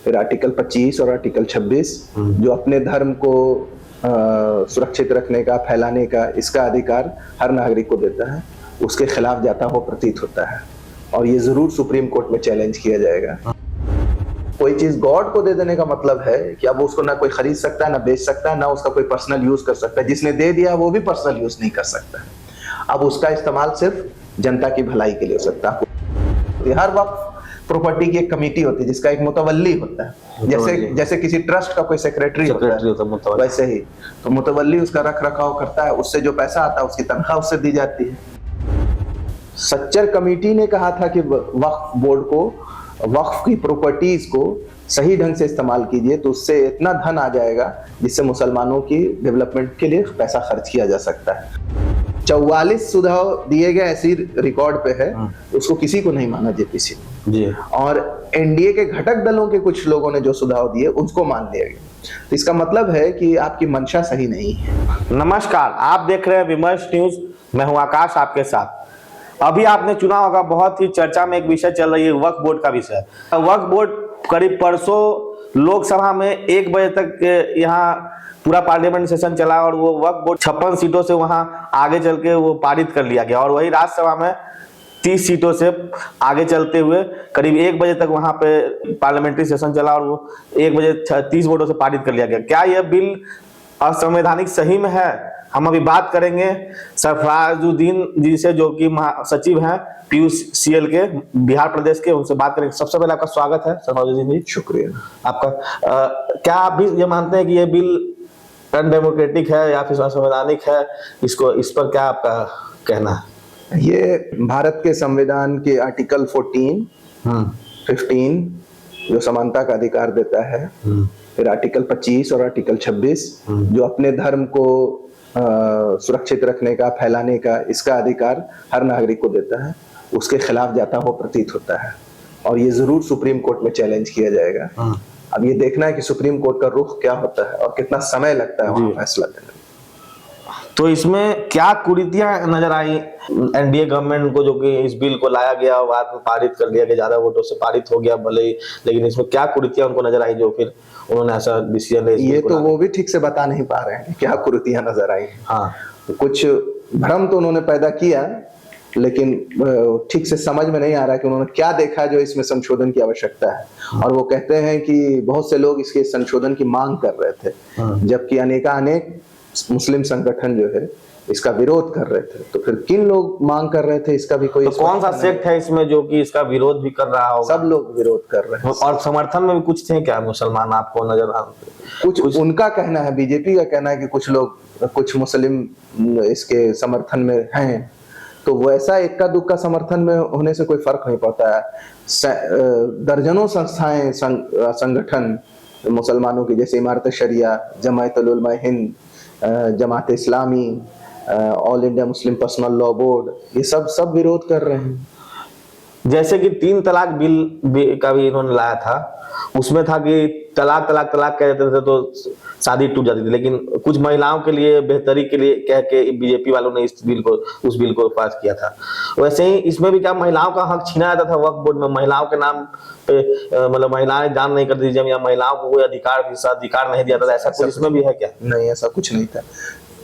फिर आर्टिकल 25 और आर्टिकल 26 जो अपने धर्म को सुरक्षित रखने का, फैलाने का, इसका अधिकार हर नागरिक को देता है, उसके खिलाफ जाता हुआ प्रतीत होता है। और ये जरूर सुप्रीम कोर्ट में चैलेंज किया जाएगा। कोई चीज गॉड को दे देने का मतलब है कि अब उसको ना कोई खरीद सकता है, ना बेच सकता है, ना उसका कोई पर्सनल यूज कर सकता है। जिसने दे दिया वो भी पर्सनल यूज नहीं कर सकता है। अब उसका इस्तेमाल सिर्फ जनता की भलाई के लिए हो सकता है। हर वक्त प्रॉपर्टी की एक कमेटी होती है जिसका एक मुतवल्ली होता है। जैसे किसी ट्रस्ट का कोई सेक्रेटरी होता है, वैसे ही तो मुतवल्ली उसका रख रखाव करता है। उससे जो पैसा आता है उसकी तनख्वाह उससे दी जाती है। सच्चर कमेटी ने कहा था कि वक्फ बोर्ड को वक्फ की प्रॉपर्टीज को सही ढंग से इस्तेमाल कीजिए, तो उससे इतना धन आ जाएगा जिससे मुसलमानों की डेवलपमेंट के लिए पैसा खर्च किया जा सकता है। 44 सुझाव दिए गए ऐसी रिकॉर्ड पे है, उसको किसी को नहीं माना जेपीसी जी। और एनडीए के घटक दलों के कुछ लोगों ने जो सुझाव दिए उसको मान लिया गया। तो इसका मतलब है कि आपकी मंशा सही नहीं है। नमस्कार, आप देख रहे हैं विमर्श न्यूज। मैं हूं आकाश आपके साथ। अभी आपने चुना होगा, बहुत ही चर्चा में एक विषय चल रही है वक्फ बोर्ड का विषय। वक्फ बोर्ड करीब परसों लोकसभा में 1 बजे तक यहाँ पूरा पार्लियामेंट सेशन चला और वो वक्फ बोर्ड 56 सीटों से वहां आगे चल के वो पारित कर लिया गया। और वही राज्यसभा में 30 सीटों से आगे चलते हुए करीब 1 बजे तक वहां पे पार्लियामेंट्री सेशन चला और वो 1 बजे 30 वोटों से पारित कर लिया गया। क्या यह बिल असंवैधानिक सही में है? हम अभी बात करेंगे सरफराजुद्दीन जी से, जो कि महासचिव हैं PUCL के बिहार प्रदेश के। उनसे बात करेंगे। सबसे पहले आपका स्वागत है सरफराजुद्दीन जी। शुक्रिया आपका। क्या आप भी ये मानते हैं कि ये बिल अनडेमोक्रेटिक है या फिर असंवैधानिक है? इस पर क्या आपका कहना है? ये भारत के संविधान के आर्टिकल 14, 15 जो समानता का अधिकार देता है, फिर आर्टिकल 25 और आर्टिकल 26 जो अपने धर्म को सुरक्षित रखने का, फैलाने का, इसका अधिकार हर नागरिक को देता है, उसके खिलाफ जाता हुआ प्रतीत होता है। और ये जरूर सुप्रीम कोर्ट में चैलेंज किया जाएगा। अब ये देखना है कि सुप्रीम कोर्ट का रुख क्या होता है और कितना समय लगता है वहां फैसला देने में। तो इसमें क्या कुरीतियां नजर आई एनडीए गवर्नमेंट को, जो कि इस बिल को लाया गया और बाद में पारित कर लिया गया, ज्यादा वोटों से पारित हो गया भले ही, लेकिन इसमें क्या कुरीतियां उनको नजर आई जो फिर उन्होंने ऐसा डिसीजन ले? ये तो वो भी ठीक से बता नहीं पा रहे हैं क्या कुरीतियां नजर आई। हाँ, तो कुछ भ्रम तो उन्होंने पैदा किया, लेकिन ठीक से समझ में नहीं आ रहा कि उन्होंने क्या देखा जो इसमें संशोधन की आवश्यकता है। और वो कहते हैं कि बहुत से लोग इसके संशोधन की मांग कर रहे थे, जबकि अनेक मुस्लिम संगठन जो है इसका विरोध कर रहे थे। तो फिर किन लोग मांग कर रहे थे इसका भी कोई, तो कौन सा सेक्ट है इसमें जो कि इसका विरोध भी कर रहा होगा? सब लोग विरोध कर रहे हैं। और समर्थन में भी कुछ थे क्या मुसलमान आपको नजर आ? कुछ उनका कहना है, बीजेपी का कहना है कि कुछ लोग, कुछ मुस्लिम इसके समर्थन में हैं। तो वैसा इक्का दुक्का समर्थन में होने से कोई फर्क नहीं पड़ता है। दर्जनों संस्थाएं, संगठन मुसलमानों की, जैसे इमारत Shariah, Jamiatul Ulama Hind, Jamaat Islami, All India Muslim Personal Law Board, ये सब विरोध कर रहे हैं। जैसे कि 3 तलाक बिल का भी इन्होंने लाया था, उसमें था कि तलाक कह देते थे तो शादी टूट जाती थी, लेकिन कुछ महिलाओं के लिए बेहतरी के लिए कह के बीजेपी वालों ने उस बिल को पास किया था। वैसे ही इसमें भी क्या महिलाओं का हक छीना जाता था वक्फ बोर्ड में? महिलाओं के नाम पे मतलब महिलाएं दान नहीं करती थी या महिलाओं को कोई अधिकार नहीं दिया था, ऐसा कुछ इसमें भी है क्या? नहीं, ऐसा कुछ नहीं था।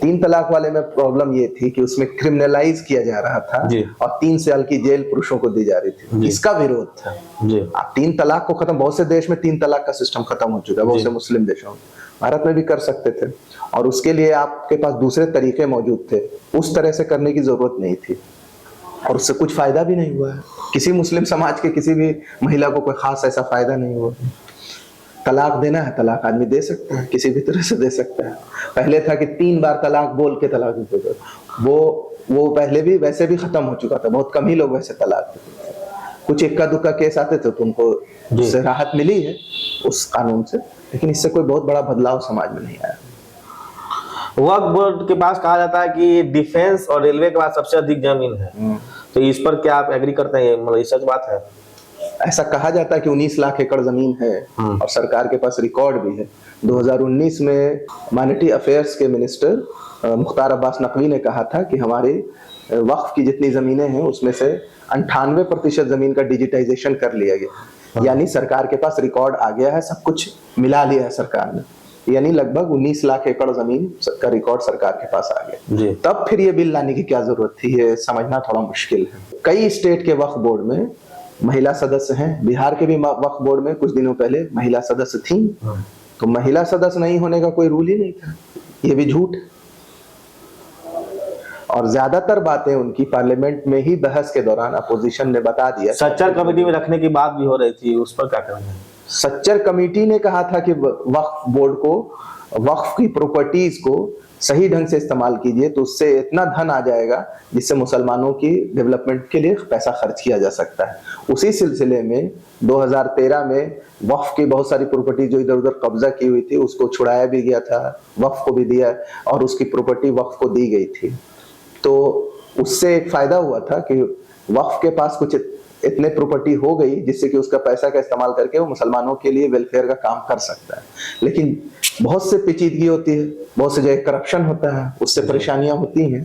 3 तलाक वाले में प्रॉब्लम ये थी कि उसमें क्रिमिनलाइज किया जा रहा था और 3 साल की जेल पुरुषों को दी जा रही थी। इसका विरोध था। आप 3 तलाक को खत्म, बहुत से देश में 3 तलाक का सिस्टम खत्म हो चुका है, बहुत से मुस्लिम देशों में, भारत में भी कर सकते थे। और उसके लिए आपके पास दूसरे तरीके मौजूद थे, उस तरह से करने की जरूरत नहीं थी। और उससे कुछ फायदा भी नहीं हुआ है। किसी मुस्लिम समाज के किसी भी महिला को कोई खास ऐसा फायदा नहीं हुआ। तलाक देना है, तलाक आदमी दे सकता है, किसी भी तरह से दे सकता है। पहले था कि 3 बार तलाक बोल के तलाक देते थे, वो पहले भी वैसे भी खत्म हो चुका था। बहुत कम ही लोग वैसे तलाक देते थे। कुछ इक्का दुक्का केस आते थे तो उनको उससे राहत मिली है उस कानून से, लेकिन इससे कोई बहुत बड़ा बदलाव समाज में नहीं आया। वक्फ बोर्ड के पास कहा जाता है कि डिफेंस और रेलवे के पास सबसे अधिक जमीन है, तो इस पर क्या आप एग्री करते हैं? मतलब ये सच बात है? ऐसा कहा जाता है कि 19 लाख एकड़ जमीन है और सरकार के पास रिकॉर्ड भी है। 2019 में माइनॉरिटी अफेयर्स के मिनिस्टर मुख्तार अब्बास नकवी ने कहा था कि हमारी वक्फ की जितनी जमीनें हैं उसमें से 98% जमीन का डिजिटाइजेशन कर लिया गया। यानी सरकार के पास रिकॉर्ड आ गया है, सब कुछ मिला लिया है सरकार ने, यानी लगभग 19 लाख एकड़ जमीन का रिकॉर्ड सरकार के पास आ गया जी। तब फिर ये बिल लाने की क्या जरूरत थी, ये समझना थोड़ा मुश्किल है। कई स्टेट के वक्फ बोर्ड में महिला सदस्य हैं, बिहार के भी वक्फ बोर्ड में कुछ दिनों पहले महिला सदस्य थी, तो महिला सदस्य नहीं होने का कोई रूल ही नहीं था, ये भी झूठ। और ज्यादातर बातें उनकी पार्लियामेंट में ही बहस के दौरान अपोजिशन ने बता दिया। सच्चर कमेटी में रखने की बात भी हो रही थी, उस पर क्या करेंगे? सच्चर कमेटी ने कहा था कि वक्फ बोर्ड को वक्फ की प्रॉपर्टीज को सही ढंग से इस्तेमाल कीजिए, तो उससे इतना धन आ जाएगा जिससे मुसलमानों की डेवलपमेंट के लिए पैसा खर्च किया जा सकता है। उसी सिलसिले में 2013 में वक्फ की बहुत सारी प्रॉपर्टी जो इधर उधर कब्जा की हुई थी उसको छुड़ाया भी गया था, वक्फ को भी दिया और उसकी प्रॉपर्टी वक्फ को दी गई थी। तो उससे एक फायदा हुआ था कि वक्फ के पास कुछ इतने प्रॉपर्टी हो गई जिससे कि उसका पैसा का इस्तेमाल करके वो मुसलमानों के लिए वेलफेयर का काम कर सकता है। लेकिन बहुत से पेचीदगी होती है, बहुत से जगह करप्शन होता है, उससे परेशानियां होती हैं।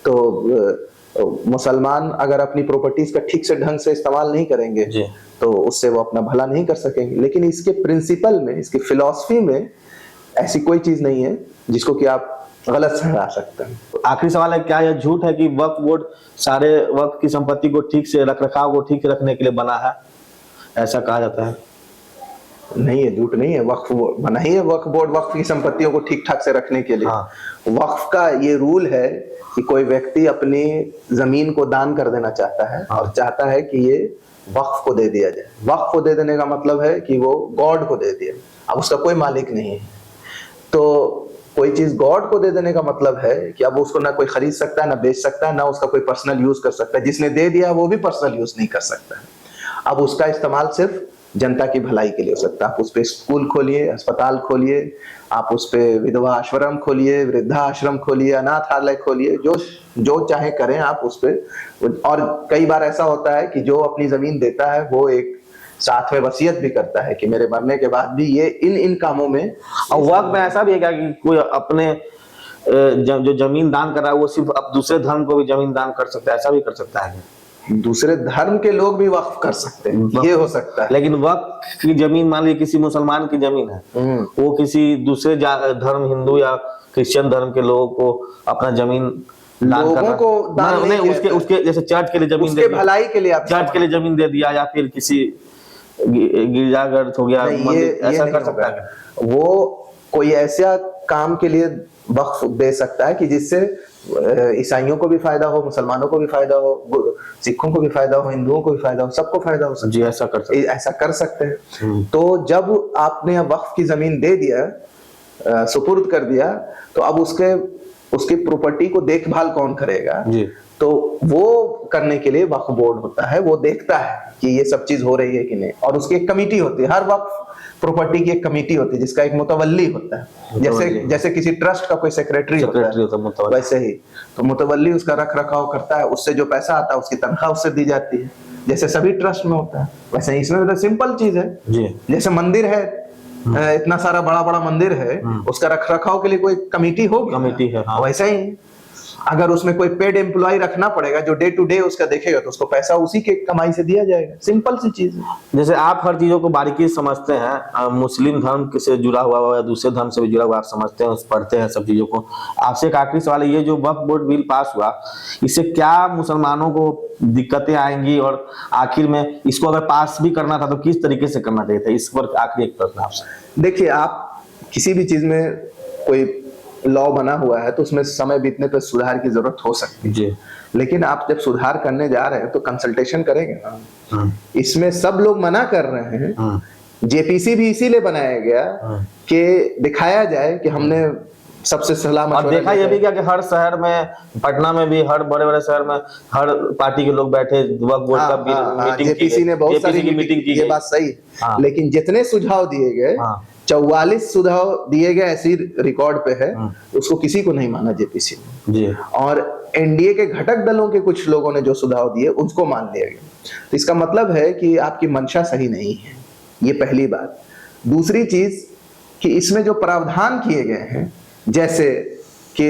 तो मुसलमान अगर अपनी प्रॉपर्टीज का ठीक से ढंग से इस्तेमाल नहीं करेंगे तो उससे वो अपना भला नहीं कर सकेंगे। लेकिन इसके प्रिंसिपल में, इसकी फिलॉसफी में ऐसी कोई चीज नहीं है जिसको कि आप गलत ठहरा सकते हैं। आखिरी सवाल है, क्या यह झूठ है कि वक्फ बोर्ड सारे वक्फ की संपत्ति को ठीक से रखरखाव को ठीक से रखने के लिए बना है, ऐसा कहा जाता है? नहीं है, झूठ नहीं है। वक्फ बना ही है वक्फ बोर्ड वक्फ की संपत्तियों को ठीक ठाक से रखने के लिए। वक्फ का ये रूल है कि कोई व्यक्ति अपनी जमीन को दान कर देना चाहता है और चाहता है कि ये वक्फ को दे दिया जाए। वक्फ को दे देने का मतलब है कि वो गॉड को दे दिया, अब उसका कोई मालिक नहीं है। तो कोई चीज गॉड को दे देने का मतलब है कि अब उसको ना कोई खरीद सकता है, ना बेच सकता है, ना उसका कोई पर्सनल यूज कर सकता है। जिसने दे दिया वो भी पर्सनल यूज नहीं कर सकता है। अब उसका इस्तेमाल सिर्फ जनता की भलाई के लिए हो सकता है। आप उस पे स्कूल खोलिए, अस्पताल खोलिए, आप उस पे विधवा आश्रम खोलिए, वृद्धा आश्रम खोलिए, अनाथालय खोलिए, जो चाहे करें आप उस पे। और कई बार ऐसा होता है कि जो अपनी जमीन देता है वो एक साथ में वसीयत भी करता है कि मेरे मरने के बाद भी ये इन कामों में। और वक्त में ऐसा भी है क्या कि कोई अपने जो जमीन दान कर रहा है वो सिर्फ अब दूसरे धर्म को भी जमीन दान कर सकता है, ऐसा भी कर सकता है? दूसरे धर्म के लोग भी वक्फ कर सकते हैं, ये हो सकता है। लेकिन वक्फ की जमीन मान लीजिए किसी मुसलमान की जमीन है, वो किसी दूसरे धर्म, हिंदू या क्रिश्चियन धर्म के लोगों को अपना जमीन लोगों को दान नहीं, उसके जैसे चर्च के लिए जमीन दे, भलाई के लिए चर्च के लिए जमीन दे दिया, या फिर किसी गिरजाघर हो गया, ऐसा कर सकता है? वो कोई ऐसा काम के लिए वक्फ दे सकता है कि जिससे ईसाइयों को भी फायदा हो, मुसलमानों को भी फायदा हो, सिखों को भी फायदा हो, हिंदुओं को भी फायदा हो, सबको फायदा हो सकता जी, ऐसा कर सकते हैं। तो जब आपने वक्फ की जमीन दे दिया, सुपुर्द कर दिया, तो अब उसकी प्रॉपर्टी को देखभाल कौन करेगा? तो वो करने के लिए वक्फ बोर्ड होता है। वो देखता है कि ये सब चीज हो रही है कि नहीं, और उसकी एक कमेटी होती है। हर वक्फ प्रॉपर्टी की एक कमेटी होती है जिसका एक मुतवल्ली होता है। जैसे किसी ट्रस्ट का कोई सेक्रेटरी होता है, वैसे ही तो मुतवल्ली उसका रख रखाव करता है। उससे जो पैसा आता है उसकी तनख्वाह उससे दी जाती है, जैसे सभी ट्रस्ट में होता है। वैसे इसमें तो सिंपल चीज है जी। जैसे मंदिर है, इतना सारा बड़ा बड़ा मंदिर है, उसका रख रखाव के लिए कोई कमेटी होगी, कमेटी है। वैसा ही अगर उसमें कोई पेड एम्प्लॉय रखना पड़ेगा जो डे टू डे उसका देखेगा, तो उसको पैसा उसी के कमाई से दिया जाएगा। सिंपल सी चीज है। जैसे आप हर चीजों को बारीकी से समझते हैं, मुस्लिम धर्म से जुड़ा हुआ या दूसरे धर्म से भी जुड़ा हुआ आप समझते हैं, पढ़ते हैं सब चीजों को। आपसे एक आखिरी सवाल है, ये जो वक्फ बोर्ड बिल पास हुआ, इससे क्या मुसलमानों को दिक्कतें आएंगी, और आखिर में इसको अगर पास भी करना था तो किस तरीके से करना चाहिए था? इस पर आखिरी एक प्रश्न आपसे। देखिए, आप किसी भी चीज में कोई लॉ बना हुआ है तो उसमें समय बीतने पर सुधार की जरूरत हो सकती है जी। लेकिन आप जब सुधार करने जा रहे हैं तो कंसल्टेशन करेंगे ना। इसमें सब लोग मना कर रहे हैं। जेपीसी भी इसीलिए बनाया गया कि दिखाया जाए कि हमने सबसे सलाह मशवरा। और देखा यह भी क्या कि हर शहर में, पटना में भी, हर बड़े बड़े शहर में हर पार्टी के लोग बैठे, वक्फ बोर्ड का मीटिंग, जेपीसी ने बहुत सारी मीटिंग की, ये बात सही। लेकिन जितने सुझाव दिए गए, 44 सुझाव दिए गए, ऐसी रिकॉर्ड पे है, उसको किसी को नहीं माना जेपीसी ने जी। और एनडीए के घटक दलों के कुछ लोगों ने जो सुझाव दिए उसको मान लिया गया। तो इसका मतलब है कि आपकी मंशा सही नहीं है, ये पहली बात। दूसरी चीज कि इसमें जो प्रावधान किए गए हैं, जैसे कि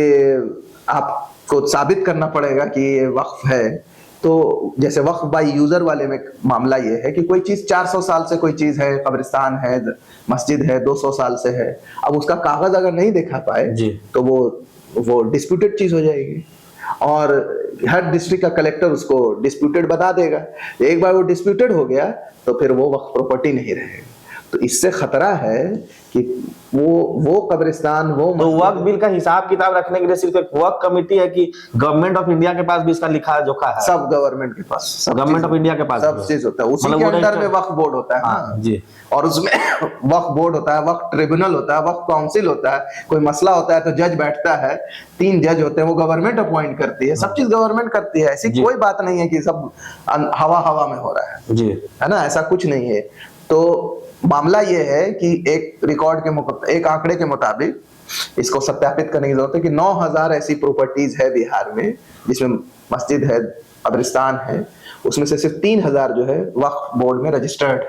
आपको साबित करना पड़ेगा कि ये वक्फ है, तो जैसे वक्फ बाय यूजर वाले में मामला ये है कि कोई चीज 400 साल से कोई चीज है, कब्रिस्तान है, मस्जिद है, 200 साल से है, अब उसका कागज अगर नहीं दिखा पाए जी। तो वो डिस्प्यूटेड चीज हो जाएगी और हर डिस्ट्रिक्ट का कलेक्टर उसको डिस्प्यूटेड बता देगा। एक बार वो डिस्प्यूटेड हो गया तो फिर वो वक्फ प्रॉपर्टी नहीं रहेगी। तो इससे खतरा है कि वो कब्रिस्तान वो तो वक्फ बिल का हिसाब किताब रखने के लिए सिर्फ एक वक्फ कमेटी है कि गवर्नमेंट ऑफ इंडिया के पास भी इसका लिखा जोखा है? सब गवर्नमेंट के पास, गवर्नमेंट ऑफ इंडिया के पास सब चीज होता है, उसी मतलब के वो अंडर में रजिस्टर- वक्फ बोर्ड होता है। हाँ जी। और उसमें वक्फ बोर्ड होता है, वक्फ ट्रिब्यूनल होता है, वक्फ काउंसिल होता है। कोई मसला होता है तो जज बैठता है, 3 जज होते हैं, वो गवर्नमेंट अपॉइंट करती है, सब चीज गवर्नमेंट करती है। ऐसी जी। कोई बात नहीं है कि सब हवा हवा में हो रहा जी। है ना, ऐसा कुछ नहीं है। तो मामला ये है कि एक आंकड़े के मुताबिक इसको सत्यापित करने की जरूरत है कि 9000 ऐसी प्रॉपर्टीज है बिहार में जिसमें मस्जिद है, कब्रिस्तान है, उसमें से सिर्फ 3000 जो है वक्फ बोर्ड में रजिस्टर्ड।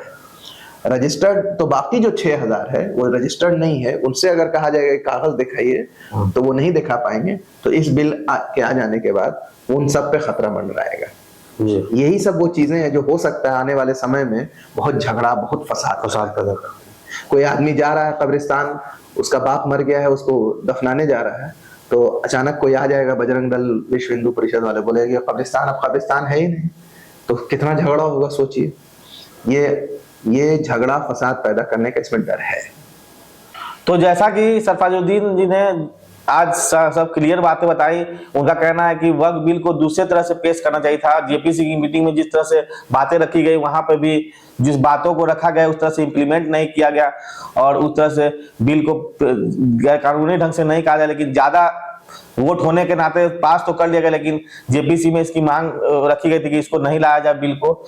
तो बाकी जो 6000 है वो रजिस्टर्ड नहीं है। उनसे अगर कहा जाएगा कि कागज दिखाइए तो वो नहीं दिखा पाएंगे। तो इस बिल के आ जाने के बाद उन सब पे खतरा मंडराएगा। जी। यही सब वो चीजें हैं जो हो सकता है आने वाले समय में बहुत झगड़ा, बहुत फसाद पैदा कर। कोई आदमी जा रहा है कब्रिस्तान, उसका बाप मर गया है, उसको दफनाने जा रहा है, तो अचानक कोई आ जाएगा, बजरंग दल, विश्व हिंदू परिषद वाले बोलेंगे कब्रिस्तान, अब कब्रिस्तान है ही नहीं, तो कितना झगड़ा होगा सोचिए। ये झगड़ा फसाद पैदा करने का इसमें डर है। तो जैसा कि सरफराजुद्दीन जी ने आज सब क्लियर बातें बताई, उनका कहना है कि वक्फ बिल को दूसरे तरह से पेश करना चाहिए था। जेपीसी की मीटिंग में जिस तरह से बातें रखी गई, वहां पर भी जिस बातों को रखा गया उस तरह से इम्प्लीमेंट नहीं किया गया और उस तरह से बिल को गैर कानूनी ढंग से नहीं कहा गया। लेकिन ज्यादा वोट होने के नाते पास तो कर लिया गया, लेकिन जेपीसी में इसकी मांग रखी गई थी कि इसको नहीं लाया जाए बिल को।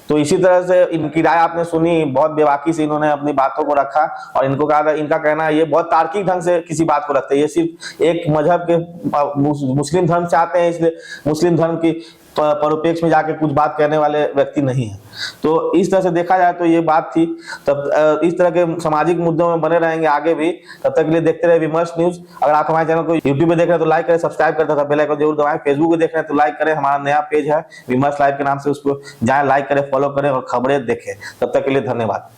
तो इसी तरह से इनकी राय आपने सुनी, बहुत बेबाकी से इन्होंने अपनी बातों को रखा और इनको कहा, इनका कहना है ये बहुत तार्किक ढंग से किसी बात को रखते हैं। ये सिर्फ एक मजहब के मुस्लिम धर्म से आते हैं, इसलिए मुस्लिम धर्म की परिप्रेक्ष्य में जाके कुछ बात कहने वाले व्यक्ति नहीं है। तो इस तरह से देखा जाए तो ये बात थी। तब इस तरह के सामाजिक मुद्दों में बने रहेंगे आगे भी। तब तक के लिए देखते रहे विमर्श न्यूज। अगर आप हमारे चैनल को यूट्यूब पे देख रहे हैं तो लाइक करें, सब्सक्राइब करें तथा बेल आइकन जरूर दबाएं। फेसबुक पे देख रहे हैं तो लाइक करें, हमारा नया पेज है विमर्श लाइव के नाम से, उसको जाएं, लाइक करें, फॉलो करें और खबरें देखें। तब तक के लिए धन्यवाद।